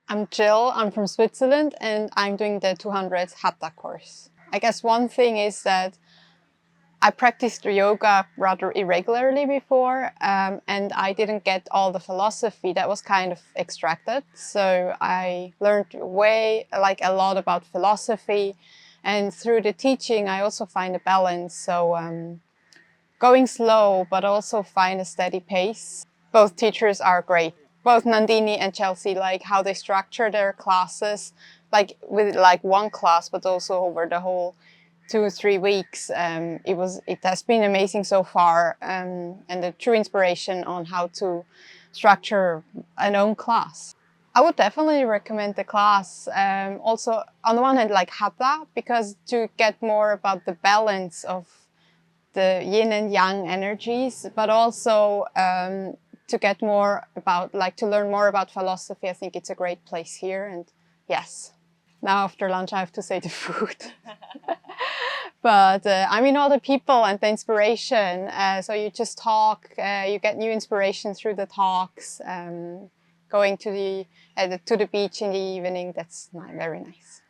I'm Jill, I'm from Switzerland, and I'm doing the 200th Hatha course. I guess one thing is that I practiced yoga rather irregularly before, and I didn't get all the philosophy that was kind of extracted. So I learned a lot about philosophy, and through the teaching I also find a balance. So going slow, but also find a steady pace. Both teachers are great. Both Nandini and Chelsea, like how they structure their classes, like with like one class, but also over the whole 2 or 3 weeks. It has been amazing so far, and a true inspiration on how to structure an own class. I would definitely recommend the class. Also, on the one hand, like Hatha, because to get more about the balance of the Yin and Yang energies, but also to get more about, to learn more about philosophy. I think it's a great place here. And yes, now after lunch I have to say the food. But I mean, all the people and the inspiration. So you just talk, you get new inspiration through the talks. Going to the beach in the evening, that's very nice.